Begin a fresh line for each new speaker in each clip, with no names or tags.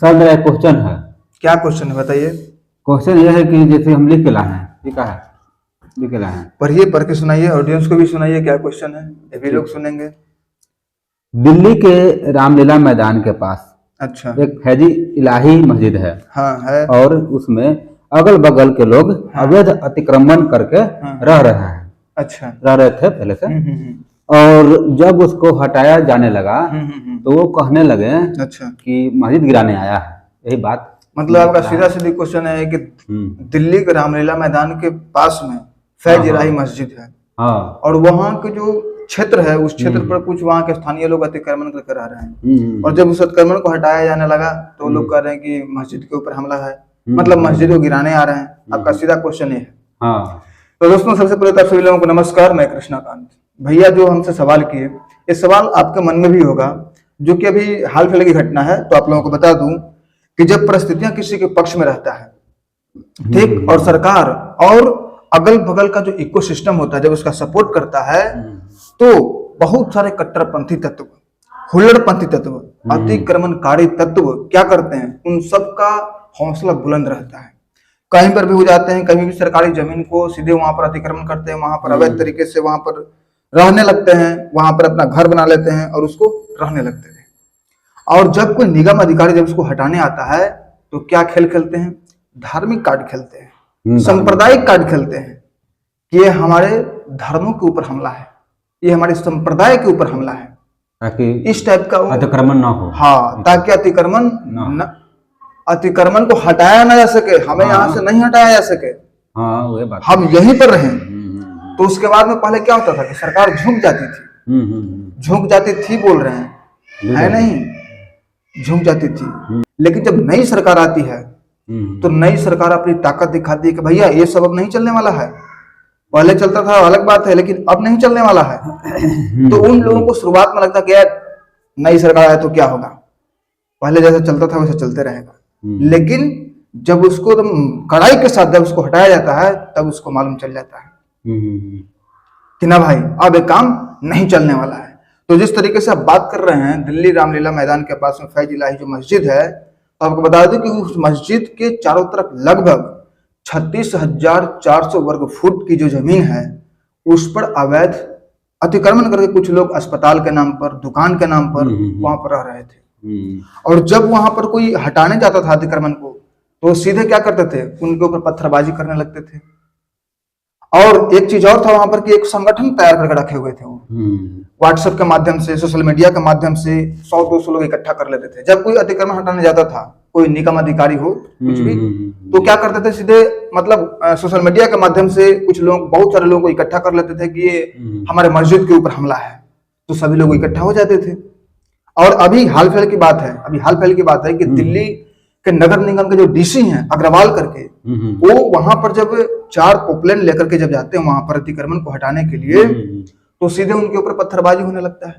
Sir मेरा एक question है।
क्या क्वेश्चन है बताइए।
क्वेश्चन यह है कि जैसे हम लिख के लाए हैं, ठीक है, लिख के लाए हैं।
पढ़िए, पढ़ के सुनाइए, ऑडियंस को भी सुनाइए क्या क्वेश्चन है, ये भी लोग सुनेंगे।
दिल्ली के रामलीला मैदान के पास
अच्छा।
एक फैजी इलाही मस्जिद है।
हाँ है।
और उसमें अगल बगल के लोग अवैध अतिक्रमण करके रह रहे हैं।
अच्छा।
रह रहे थे पहले से। और जब उसको हटाया जाने लगा तो वो कहने लगे
अच्छा
कि मस्जिद गिराने आया है। यही बात
मतलब आपका सीधा सीधी क्वेश्चन है कि दिल्ली के रामलीला मैदान के पास में फैज इलाही मस्जिद है।
हाँ।
और वहाँ के जो क्षेत्र है उस क्षेत्र पर कुछ वहाँ के स्थानीय लोग अतिक्रमण करके रह रहे हैं। और जब उस अतिक्रमण को हटाया जाने लगा तो लोग कह रहे हैं कि मस्जिद के ऊपर हमला है, मतलब मस्जिद को गिराने आ रहे हैं। आपका सीधा क्वेश्चन ये है।
हाँ।
तो दोस्तों सबसे पहले तो सभी लोगों को नमस्कार। मैं कृष्णाकांत। भैया जो हमसे सवाल किए, ये सवाल आपके मन में भी होगा, जो कि अभी हाल फिलहाल की घटना है। तो आप लोगों को बता दूं कि जब परिस्थितियां किसी के पक्ष में रहता है, ठीक, और सरकार और अगल बगल का जो इकोसिस्टम होता है जब उसका सपोर्ट करता है, तो बहुत सारे कट्टरपंथी तत्व, हुल्लड़पंथी तत्व, अतिक्रमणकारी तत्व क्या करते हैं, उन सब का हौसला बुलंद रहता है। कहीं पर भी हो जाते हैं, कहीं भी सरकारी जमीन को सीधे वहां पर अतिक्रमण करते हैं, वहां पर अवैध तरीके से वहां पर रहने लगते हैं, वहां पर अपना घर बना लेते हैं और उसको रहने लगते हैं। और जब कोई निगम अधिकारी जब उसको हटाने आता है तो क्या खेल खेलते हैं, धार्मिक कार्ड खेलते हैं, सांप्रदायिक कार्ड खेलते हैं कि ये हमारे धर्मों के ऊपर हमला है, ये हमारे संप्रदाय के ऊपर हमला है, ताकि इस टाइप का
अतिक्रमण ना हो।
हाँ, ताकि अतिक्रमण को हटाया ना जा सके, हमें यहाँ से नहीं हटाया जा सके।
हाँ, वही बात,
हम यहीं पर रहें। तो उसके बाद में पहले क्या होता था कि सरकार झुक जाती थी, झुक जाती थी बोल रहे हैं, है नहीं, झुक जाती थी। लेकिन जब नई सरकार आती है तो नई सरकार अपनी ताकत दिखाती है कि भैया ये सब अब नहीं चलने वाला है। पहले चलता था अलग बात है, लेकिन अब नहीं चलने वाला है। तो उन लोगों को शुरुआत में लगता कि यार नई सरकार आए तो क्या होगा, पहले जैसा चलता था वैसे चलते रहेगा। लेकिन जब उसको कड़ाई के साथ जब उसको हटाया जाता है तब उसको मालूम चल जाता है कि ना भाई अब एक काम नहीं चलने वाला है। तो जिस तरीके से आप बात कर रहे हैं दिल्ली रामलीला मैदान के पास में फैज इलाही जो मस्जिद है, तो आपको बता दें कि उस मस्जिद के चारों तरफ लगभग 36,400 वर्ग फुट की जो जमीन है उस पर अवैध अतिक्रमण करके कुछ लोग अस्पताल के नाम पर, दुकान के नाम पर वहां पर रह रहे थे। और जब वहां पर कोई हटाने जाता था अतिक्रमण को तो सीधे क्या करते थे, उनके ऊपर पत्थरबाजी करने लगते थे। और एक चीज और था वहां पर कि एक संगठन तैयार करके रखे हुए थे वो, व्हाट्सएप के माध्यम से, सोशल मीडिया के माध्यम से 100-200 लोग इकट्ठा कर लेते थे। जब कोई अतिक्रमण हटाने जाता था, कोई निगम अधिकारी हो कुछ भी, तो क्या करते थे सीधे मतलब सोशल मीडिया के माध्यम से कुछ लोग, बहुत सारे लोगों को इकट्ठा कर लेते थे कि ये हमारे मस्जिद के ऊपर हमला है। तो सभी लोग इकट्ठा हो जाते थे। और अभी हाल फिलहाल की बात है कि दिल्ली के नगर निगम के जो डीसी हैं अग्रवाल करके, वो वहां पर जब 4 पोपलेन लेकर के जब जाते हैं वहां पर अतिक्रमण को हटाने के लिए, तो सीधे उनके ऊपर पत्थरबाजी होने लगता है।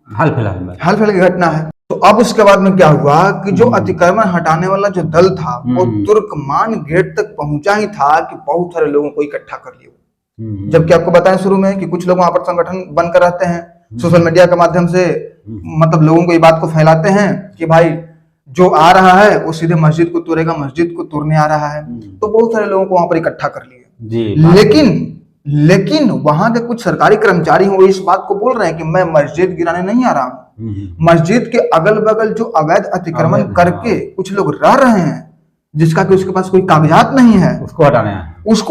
हाल फिलहाल
की घटना है। तो अब उसके बाद में क्या हुआ कि जो अतिक्रमण हटाने वाला जो दल था वो तुर्कमान गेट तक पहुंचा ही था कि बहुत सारे लोगों को इकट्ठा कर लिया। जबकि आपको बताएं शुरू में कि कुछ लोग वहां पर संगठन बनकर रहते हैं, सोशल मीडिया के माध्यम से मतलब लोगों को ये बात को फैलाते हैं कि भाई जो आ रहा है वो सीधे मस्जिद को तोड़ेगा, मस्जिद को तोड़ने आ रहा है। तो बहुत सारे लोगों को वहां पर इकट्ठा कर लिए। लेकिन वहां के कुछ सरकारी कर्मचारी वो इस बात को बोल रहे हैं कि मैं मस्जिद गिराने नहीं आ रहा हूँ, मस्जिद के अगल बगल जो अवैध अतिक्रमण करके कुछ लोग रह रहे हैं जिसका कि उसके पास कोई कागजात नहीं है, उसको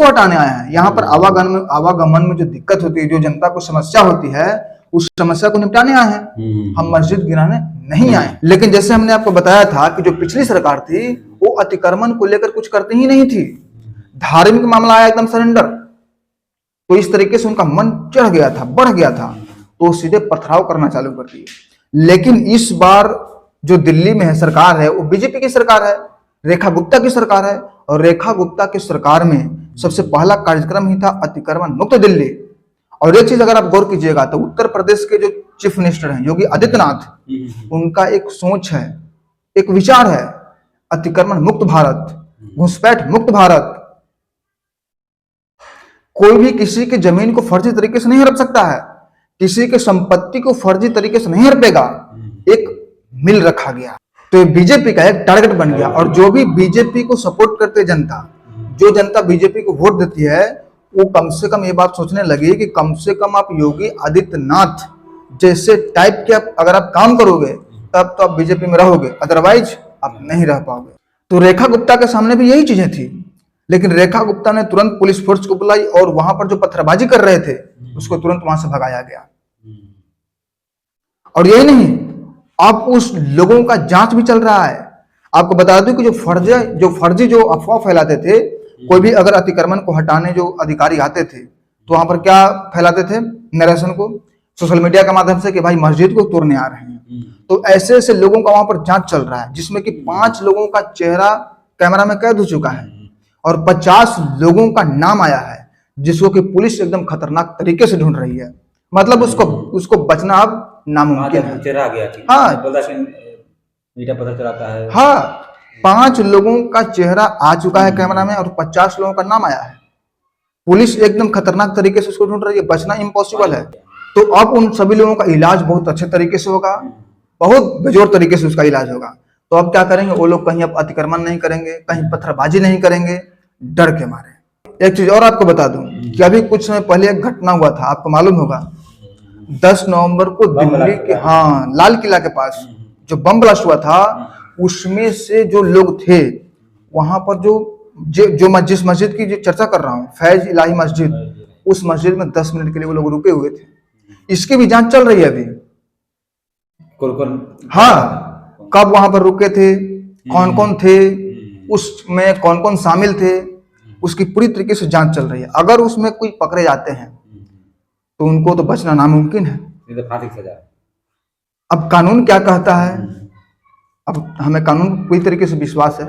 हटाने आया है। यहाँ पर आवागमन में जो दिक्कत होती है, जो जनता को समस्या होती है, उस समस्या को निपटाने आए हैं, हम मस्जिद गिराने नहीं आए। लेकिन जैसे हमने आपको बताया था कि जो पिछली सरकार थी वो अतिक्रमण को लेकर कुछ करती ही नहीं थी, धार्मिक मामला आया एकदम सरेंडर। तो इस तरीके से उनका मन चढ़ गया था, बढ़ गया था, तो सीधे पथराव करना चालू कर दिए। लेकिन इस बार जो दिल्ली में है सरकार है वो बीजेपी की सरकार है, रेखा गुप्ता की सरकार है। और रेखा गुप्ता की सरकार में सबसे पहला कार्यक्रम ही था अतिक्रमण मुक्त दिल्ली। और एक चीज अगर आप गौर कीजिएगा तो उत्तर प्रदेश के जो चीफ मिनिस्टर हैं योगी आदित्यनाथ, उनका एक सोच है, एक विचार है, अतिक्रमण मुक्त भारत, घुसपैठ मुक्त भारत। कोई भी किसी की जमीन को फर्जी तरीके से नहीं हड़प सकता है, किसी की संपत्ति को फर्जी तरीके से नहीं हड़पेगा। एक मिल रखा गया। तो ये बीजेपी का एक टारगेट बन गया। और जो भी बीजेपी को सपोर्ट करते जनता, जो जनता बीजेपी को वोट देती है, वो कम से कम ये बात सोचने लगी कि कम से कम आप योगी आदित्यनाथ जैसे टाइप के अगर आप काम करोगे तब तो आप बीजेपी में रहोगे, अदरवाइज आप नहीं रह पाओगे। तो रेखा गुप्ता के सामने भी यही चीजें थी, लेकिन रेखा गुप्ता ने तुरंत पुलिस फोर्स को बुलाई और वहां पर जो पत्थरबाजी कर रहे थे उसको तुरंत वहां से भगाया गया। और यही नहीं, अब उस लोगों का जांच भी चल रहा है। आपको बता दूं कि जो फर्जी जो अफवाह फैलाते थे, कोई भी अगर अतिक्रमण को हटाने जो अधिकारी आते थे तो वहां पर क्या फैलाते थे नरेशन को सोशल मीडिया के माध्यम से कि भाई मस्जिद को तोड़ने आ रहे हैं। तो ऐसे ऐसे लोगों का वहां पर जांच चल रहा है, जिसमें कि 5 लोगों का चेहरा कैमरा में कैद हो चुका है और 50 लोगों का नाम आया है, जिसको कि पुलिस एकदम खतरनाक तरीके से ढूंढ रही है। मतलब उसको बचना अब नामुमकिन है। हाँ,
पता चलाता है।
हाँ, 5 लोगों का चेहरा आ चुका है कैमरा में और 50 लोगों का नाम आया है। पुलिस एकदम खतरनाक तरीके से उसको ढूंढ रही है, बचना इम्पॉसिबल है। तो अब उन सभी लोगों का इलाज बहुत अच्छे तरीके से होगा, बहुत बेजोर तरीके से उसका इलाज होगा। तो अब क्या करेंगे वो लोग, कहीं अब अतिक्रमण नहीं करेंगे, कहीं पत्थरबाजी नहीं करेंगे डर के मारे। एक चीज और आपको बता दूं कि अभी कुछ समय पहले एक घटना हुआ था, आपको मालूम होगा, 10 नवंबर को दिल्ली के लाल किला के पास जो बम ब्लास्ट हुआ था, उसमें से जो लोग थे वहां पर जो जिस मस्जिद की जो चर्चा कर रहा हूँ, फैज इलाही मस्जिद, उस मस्जिद में 10 मिनट के लिए वो लोग रुके हुए थे। इसकी भी जांच चल रही है अभी। हाँ, कब वहां पर रुके थे, कौन कौन थे, उसमें कौन कौन शामिल थे, उसकी पूरी तरीके से जांच चल रही है। अगर उसमें कोई पकड़े जाते हैं तो उनको तो बचना नामुमकिन है।
फांसी की सजा।
अब कानून क्या कहता है, अब हमें कानून पर पूरी तरीके से विश्वास है,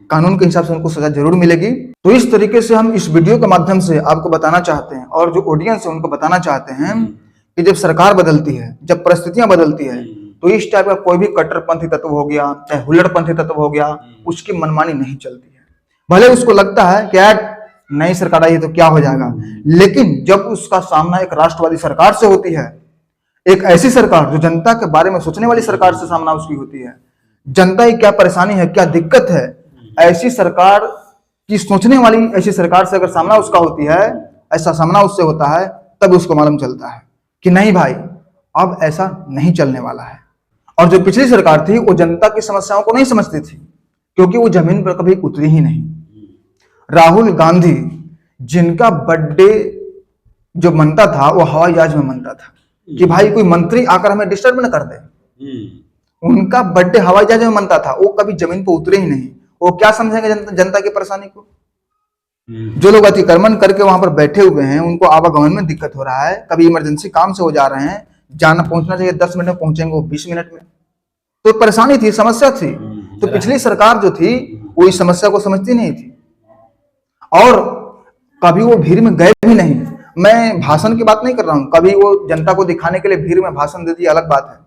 कानून के हिसाब से उनको सजा जरूर मिलेगी। तो इस तरीके से हम इस वीडियो के माध्यम से आपको बताना चाहते हैं और जो ऑडियंस है उनको बताना चाहते हैं कि जब सरकार बदलती है, जब परिस्थितियां बदलती है, तो इस टाइप का कोई भी कट्टरपंथी तत्व हो गया, चाहे हुल्लड़पंथी तत्व हो गया, उसकी मनमानी नहीं चलती है। भले उसको लगता है कि यार नई सरकार आई है तो क्या हो जाएगा, लेकिन जब उसका सामना एक राष्ट्रवादी सरकार से होती है, एक ऐसी सरकार जो जनता के बारे में सोचने वाली सरकार से सामना उसकी होती है, जनता की क्या परेशानी है, क्या दिक्कत है, ऐसी सरकार की सोचने वाली ऐसी सरकार से अगर सामना उसका होती है, ऐसा सामना उससे होता है, तब उसको मालूम चलता है कि नहीं भाई अब ऐसा नहीं चलने वाला है। और जो पिछली सरकार थी वो जनता की समस्याओं को नहीं समझती थी, क्योंकि वो जमीन पर कभी उतरी ही नहीं। राहुल गांधी, जिनका बर्थडे जो मनता था वो हवाई जहाज में मनता था कि भाई कोई मंत्री आकर हमें डिस्टर्ब न कर दे, उनका बर्थडे हवाई जहाज में मनता था, वो कभी जमीन पर उतरे ही नहीं। वो क्या समझेंगे जनता की परेशानी को। जो लोग अतिक्रमण करके वहां पर बैठे हुए हैं, उनको आवागमन में दिक्कत हो रहा है, कभी इमरजेंसी काम से हो जा रहे हैं, जाना पहुंचना चाहिए 10 मिनट में, पहुंचेंगे वो 20 मिनट में। तो परेशानी थी, समस्या थी। तो पिछली सरकार जो थी वो इस समस्या को समझती नहीं थी और कभी वो भीड़ में गए भी नहीं। मैं भाषण की बात नहीं कर रहा हूं, कभी वो जनता को दिखाने के लिए भीड़ में भाषण दे दिया अलग बात है,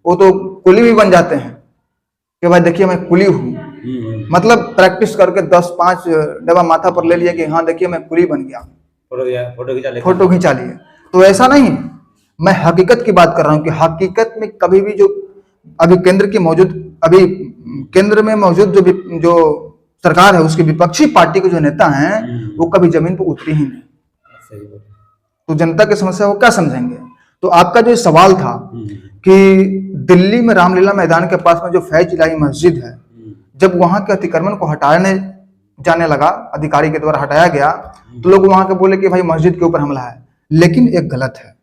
वो तो कुली भी बन जाते हैं कि भाई देखिए मैं कुली हूं, मतलब प्रैक्टिस करके 10-5 डब्बा माथा पर ले लिया कि हाँ देखिए मैं कुली बन गया, फोटो खिंचा लिए। तो ऐसा नहीं, मैं हकीकत की बात कर रहा हूँ कि हकीकत में कभी भी जो अभी केंद्र में मौजूद जो सरकार है, उसकी विपक्षी पार्टी के जो नेता हैं वो कभी जमीन पर उतरी ही नहीं। तो जनता की समस्या को क्या समझेंगे। तो आपका जो सवाल था कि दिल्ली में रामलीला मैदान के पास में जो फैज इलाही मस्जिद है, जब वहां के अतिक्रमण को हटाने जाने लगा, अधिकारी के द्वारा हटाया गया, तो लोग वहां के बोले कि भाई मस्जिद के ऊपर हमला है। लेकिन एक गलत है,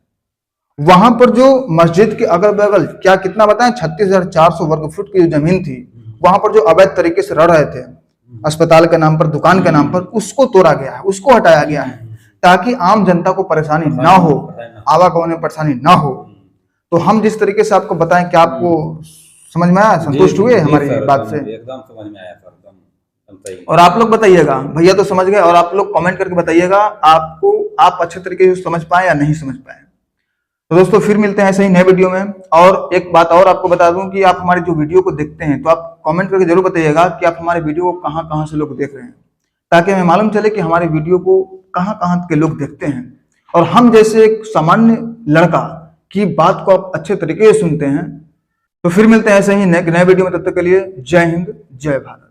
वहां पर जो मस्जिद के अगल बगल क्या कितना बताएं 36,400 वर्ग फुट की जो जमीन थी, वहां पर जो अवैध तरीके से रह रहे थे अस्पताल के नाम पर, दुकान के नाम पर, उसको तोड़ा गया है, उसको हटाया गया है, ताकि आम जनता को परेशानी ना हो, आवागमन में परेशानी ना हो। तो हम जिस तरीके से आपको बताएं, क्या आपको समझ में आया, संतुष्ट हुए हमारी बात से?
एकदम समझ में आया सर, एकदम सही।
और आप लोग बताइएगा, भैया तो समझ गए, और आप लोग कमेंट करके बताइएगा आप अच्छे तरीके से समझ पाए या नहीं समझ पाए। तो दोस्तों फिर मिलते हैं ऐसे ही नए वीडियो में। और एक बात और आपको बता दूं कि आप हमारी जो वीडियो को देखते हैं, तो आप कमेंट करके जरूर बताइएगा कि आप हमारे वीडियो को कहां से लोग देख रहे हैं, ताकि हमें मालूम चले कि हमारे वीडियो को कहां के लोग देखते हैं। और हम जैसे एक सामान्य लड़का की बात को आप अच्छे तरीके से सुनते हैं, तो फिर मिलते हैं ऐसे ही नए वीडियो में, तब तक के लिए जय हिंद जय भारत।